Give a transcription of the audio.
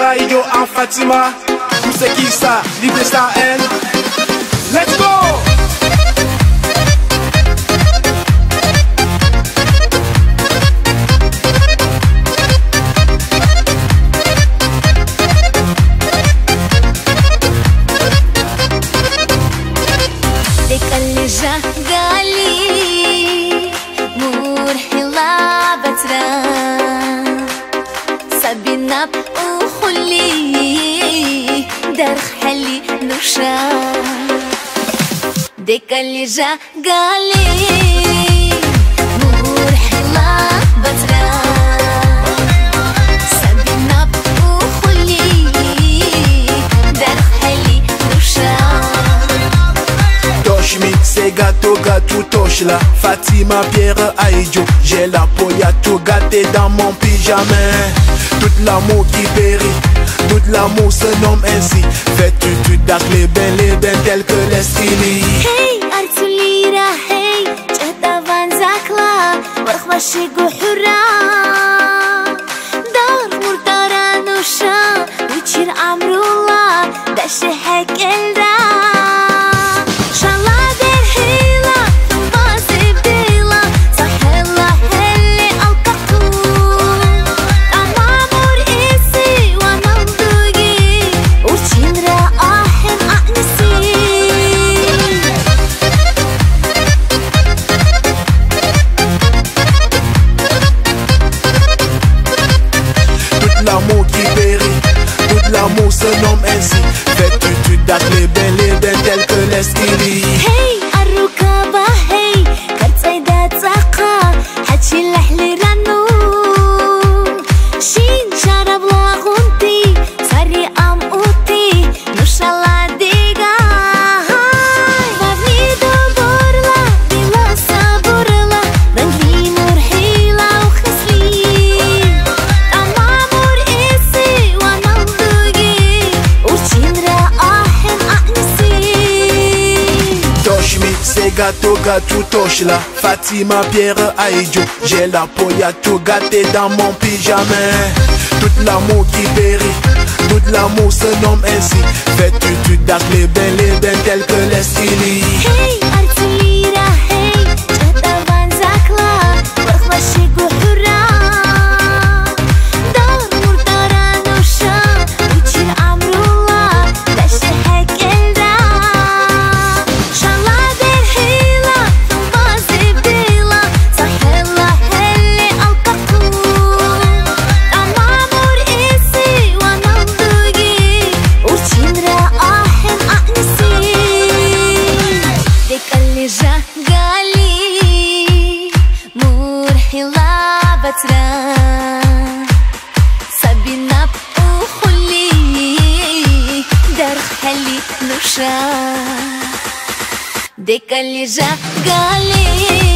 Aïdjo en Fatima. Tout c'est qui ça, livrer sa haine. Let's go! جالي مرحلة بترا سبينا وخلي درخ حلي نوشا ديك اللي جا قالي مرحلة بترا سبينا وخلي درخ حلي نوشا C'est gâteau, gâteau, touche là. Fatima, Pierre, Aïdjo. J'ai la poya tout gâté dans mon pyjama. Tout l'amour qui périt, tout l'amour se nomme ainsi. Fais-tu les bains tels que l'esquili. Hey, Artulira, hey, Jetta Van Zakla, Warkhwashi Guhura. Dar Murtara Nusha, Wichir Amrullah, Dashi Hakelda. L'amour qui périt, tout l'amour se nomme ainsi. Fais-tu les bains tels que l'esquili. Hey, Arrukaba, hey, Kartsaida Tsaka, Hachi Lahli Ranu, Shin Sharab Lagunti, Sari Am Uti, Nushala Diga. Vavnido Borla, Dila Saburla, Rangli Murhila Ukhasli. C'est gâteau, gâteau, touche là. Fatima, Pierre, Aïdjo. J'ai la poya tout gâté dans mon pyjama. Tout l'amour qui périt, tout l'amour se nomme ainsi. Fais-tu les bains tels que l'esquili. Hey, Artulira, hey, Jetta Van Zakla, Warkhwashi Guhura. Dar Murtara Nusha, Wichir Amrullah, Dashi Hakelda. سبينا وخلي درخ حلي نوشا ديك اللي جا قالي